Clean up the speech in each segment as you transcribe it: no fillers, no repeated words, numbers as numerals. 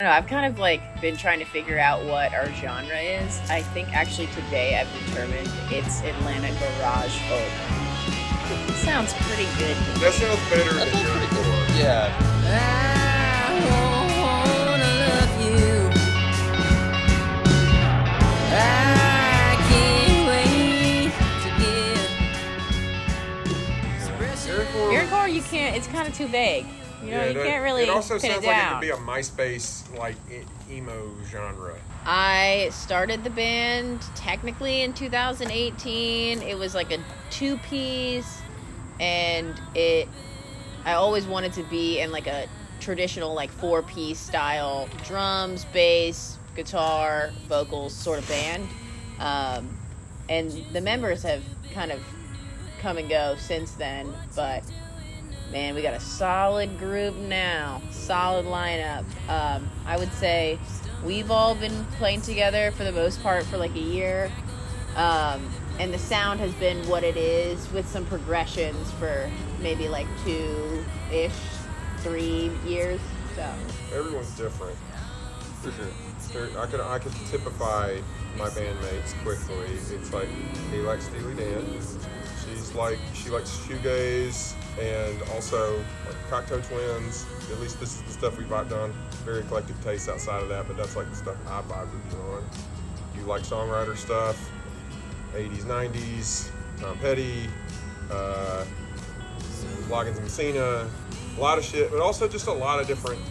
I don't know, I've kind of like been trying to figure out what our genre is. I think actually today I've determined it's Atlanta garage folk. It sounds pretty good to me. That sounds better than That's your pretty cool. core. Yeah. I wanna love you. I can't wait to give. Your core, you can't. It's kind of too vague. You know, you can't really It also pin sounds it like it down. could be a MySpace like emo genre. I started the band technically in 2018. It was like a 2-piece, and I always wanted to be in like a traditional like 4-piece style, drums, bass, guitar, vocals sort of band. And the members have kind of come and go since then, but man, we got a solid group now. Solid lineup. I would say we've all been playing together for the most part for like a year. And the sound has been what it is with some progressions for maybe like 2-ish, 3 years. So Everyone's different. For sure. I could typify my bandmates quickly. It's like he likes Steely Dan. She likes shoegaze and also like Cocteau Twins. At least this is the stuff we've done. Very eclectic taste outside of that, but that's like the stuff I vibe with you on. You like songwriter stuff, 80s, 90s, Tom Petty, Loggins and Messina, a lot of shit, but also just a lot of different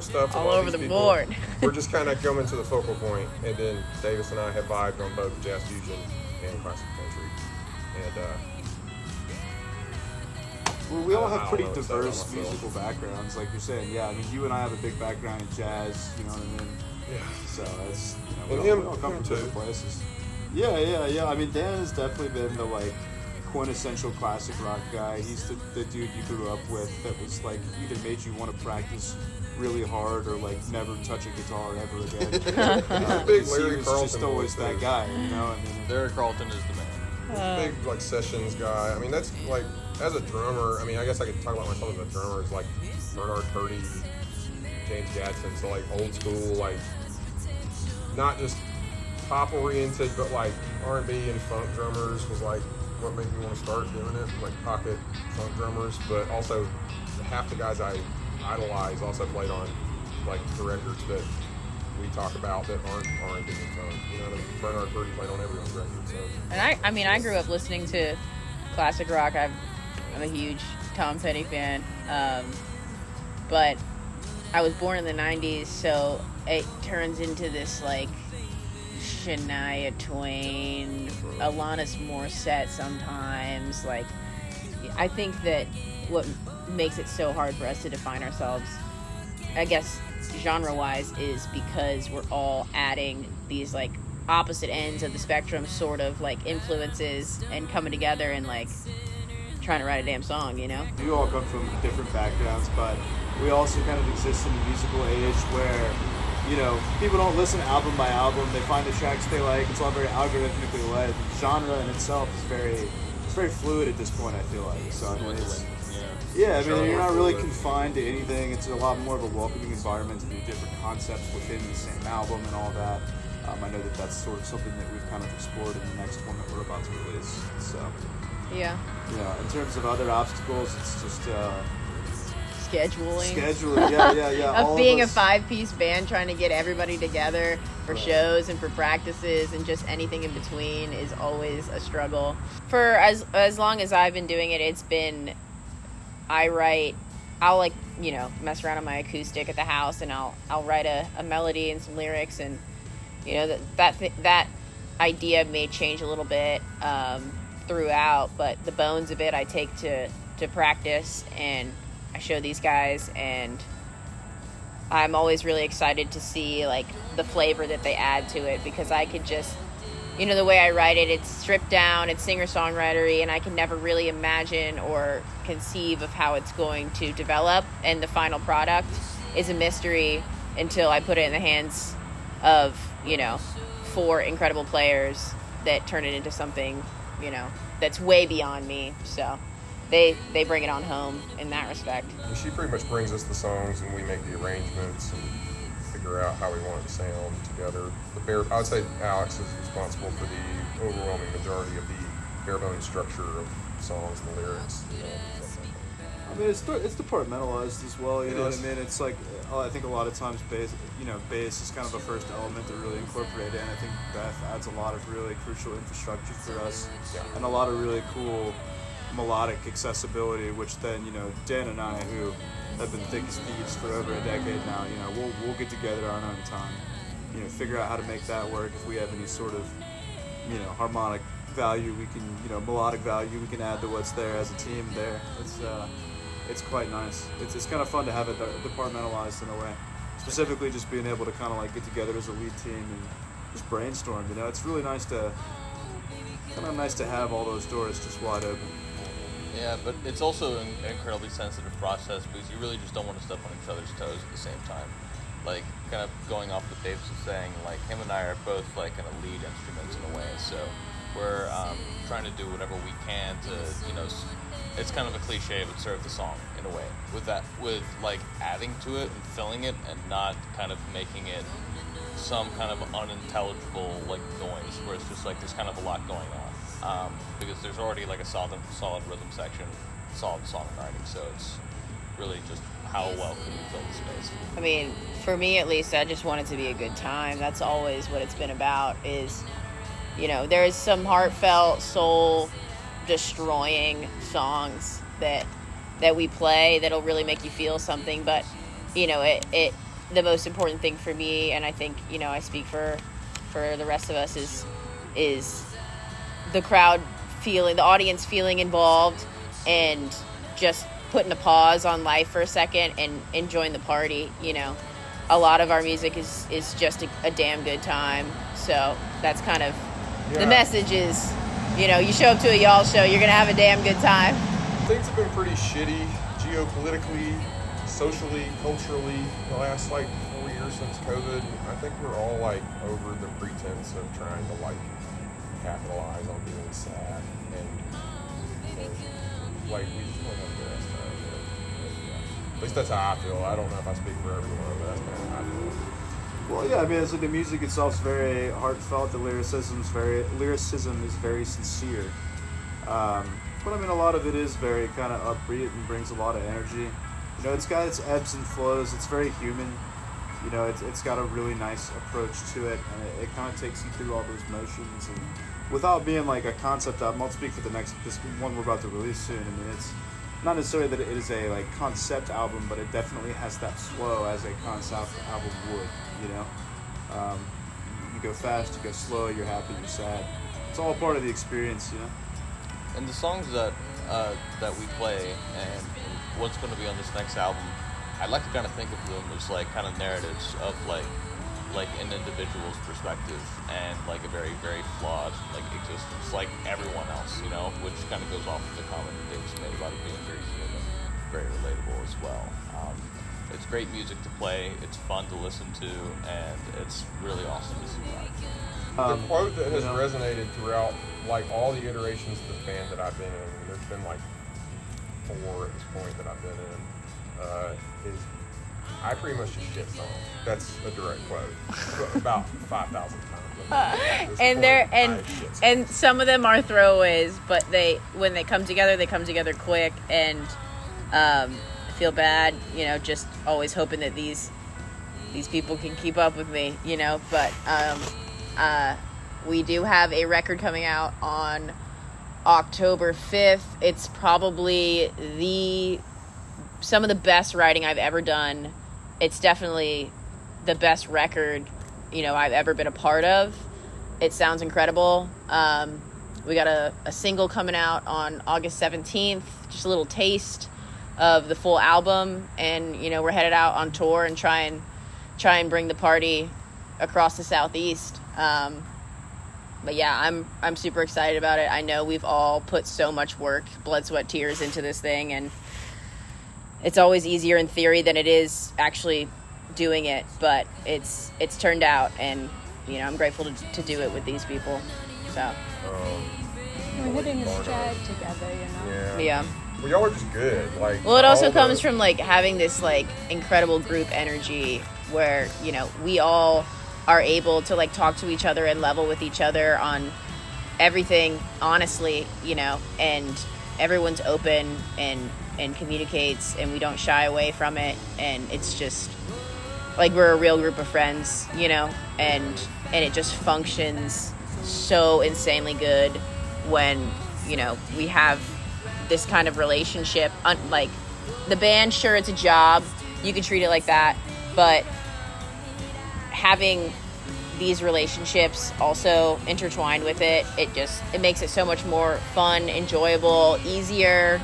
stuff. all over the board. We're just kind of coming to the focal point, and then Davis and I have vibed on both jazz fusion and classic country. And well, we all I have don't pretty know what to say diverse about myself. musical backgrounds, like you're saying. Yeah, I mean, you and I have a big background in jazz, you know what I mean? yeah, So it's, And we him all come from too. different places. Yeah. I mean, Dan has definitely been the like quintessential classic rock guy. He's the dude you grew up with that was like either made you want to practice really hard or like never touch a guitar ever again. He's a big he Larry was Carlton just always voice, that guy, you know? I mean, Larry Carlton is the man. He's a big like sessions guy. I mean, that's like as a drummer. I mean, I guess I could talk about myself as a drummer. It's like Bernard Purdy, James Gadsden, so like old school, like not just pop oriented, but like R&B and funk drummers was like what made me want to start doing it. Like pocket funk drummers, but also half the guys I idolize also played on like the records that we talk about that aren't R&B and funk. You know, Bernard Purdy played on everyone's record. So. And I mean, I grew up listening to classic rock. I'm a huge Tom Petty fan. But I was born in the 90s, so it turns into this like Shania Twain, Alanis Morissette sometimes. Like, I think that what makes it so hard for us to define ourselves, I guess, genre-wise, is because we're all adding these like opposite ends of the spectrum sort of like influences and coming together and like trying to write a damn song, you know? we all come from different backgrounds, but we also kind of exist in a musical age where, you know, people don't listen album by album. They find the tracks they like. It's all very algorithmically led. Genre in itself is very fluid at this point, I feel like. So I mean, it's, yeah, I mean, you're not really confined to anything. It's a lot more of a welcoming environment to do different concepts within the same album and all that. I know that that's sort of something that we've kind of explored in the next one that we're about to release. So, Yeah. yeah, in terms of other obstacles, it's just Scheduling. yeah. Of all being of a us, 5-piece band, trying to get everybody together for Right. shows and for practices and just anything in between is always a struggle. For as long as I've been doing it, it's been, I'll like, you know, mess around on my acoustic at the house and I'll write a melody and some lyrics, and you know that idea may change a little bit throughout, but the bones of it I take to practice and I show these guys, and I'm always really excited to see like the flavor that they add to it, because I could just, you know, the way I write it, it's stripped down, it's singer-songwritery, and I can never really imagine or conceive of how it's going to develop, and the final product is a mystery until I put it in the hands of, you know, 4 incredible players that turn it into something, you know, that's way beyond me. So they bring it on home in that respect. And she pretty much brings us the songs, and we make the arrangements and figure out how we want it to sound together. I would say Alex is responsible for the overwhelming majority of the bare bones structure of songs and lyrics. I mean, it's departmentalized as well. You know what I is. mean? It's like I think a lot of times bass is kind of a first element to really incorporate it, and I think Beth adds a lot of really crucial infrastructure for us, and a lot of really cool melodic accessibility, which then Dan and I, who have been thick as thieves for over a decade now, we'll get together on our own time, figure out how to make that work. If we have any sort of harmonic value, we can melodic value we can add to what's there as a team. There, it's quite nice. It's kind of fun to have it departmentalized in a way. Specifically, just being able to kind of like get together as a lead team and just brainstorm. It's really nice to have all those doors just wide open. Yeah, but it's also an incredibly sensitive process because you really just don't want to step on each other's toes at the same time. Like, kind of going off what Dave was saying, like, him and I are both, like, kind of lead instruments in a way, so we're trying to do whatever we can to, it's kind of a cliche, but serve the song in a way. With like, adding to it and filling it and not kind of making it some kind of unintelligible, like, noise, where it's just, like, there's kind of a lot going on. Because there's already, like, a solid rhythm section, solid songwriting, so it's really just how well can we fill the space. I mean, for me at least, I just want it to be a good time. That's always what it's been about is, there's some heartfelt, soul-destroying songs that we play that'll really make you feel something, but, the most important thing for me, and I think, I speak for the rest of us, is the crowd feeling, the audience feeling involved and just putting a pause on life for a second and enjoying the party. A lot of our music is just a damn good time. So that's kind of the message is, you show up to a y'all show, you're going to have a damn good time. Things have been pretty shitty geopolitically, socially, culturally, the last 4 years since COVID. I think we're all over the pretense of trying to capitalize on being sad, and we just want to have the best time. At least that's how I feel. I don't know if I speak for everyone, but that's kind of how I feel. Well, yeah, I mean, the music itself is very heartfelt. The lyricism is very sincere. But I mean, a lot of it is very kind of upbeat and brings a lot of energy. It's got its ebbs and flows. It's very human. It's got a really nice approach to it, and it kind of takes you through all those motions. And without being like a concept album, I'll speak for this one we're about to release soon. I mean, it's not necessarily that it is a concept album, but it definitely has that flow as a concept album would. You go fast, you go slow, you're happy, you're sad. It's all part of the experience, And the songs that we play and what's going to be on this next album, I like to kind of think of them as kind of narratives of an individual's perspective and a very, very flawed existence, like everyone else, which kind of goes off of the comment that Davis made about it being very human, very relatable as well. It's great music to play, it's fun to listen to, and it's really awesome to see live. The quote that has resonated throughout all the iterations of the band that I've been in, there's been 4 at this point that I've been in, is I pretty much just shit songs. That's a direct quote. About 5,000 times. And some of them are throwaways, but when they come together quick, and I feel bad, just always hoping that these people can keep up with me, but we do have a record coming out on October 5th. It's probably some of the best writing I've ever done. It's definitely the best record, I've ever been a part of. It sounds incredible. We got a single coming out on August 17th, just a little taste of the full album, and we're headed out on tour and try and bring the party across the Southeast. But yeah, I'm super excited about it. I know we've all put so much work, blood, sweat, tears into this thing, and it's always easier in theory than it is actually doing it, but it's turned out, and I'm grateful to do it with these people. So we're hitting a stride together, Yeah. Well, y'all are just good. Well, it also comes from having this incredible group energy where, you know, we all are able to like talk to each other and level with each other on everything honestly, you know, and everyone's open and communicates, and we don't shy away from it, and it's just like we're a real group of friends, you know, and it just functions so insanely good when, you know, we have this kind of relationship. Like the band, sure, it's a job, you can treat it like that, but having these relationships also intertwined with it, it makes it so much more fun, enjoyable, easier,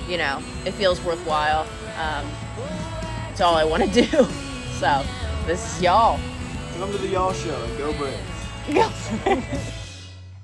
you know, it feels worthwhile. It's all I want to do. So this is y'all. Come to the Y'all Show and go Braves. Go.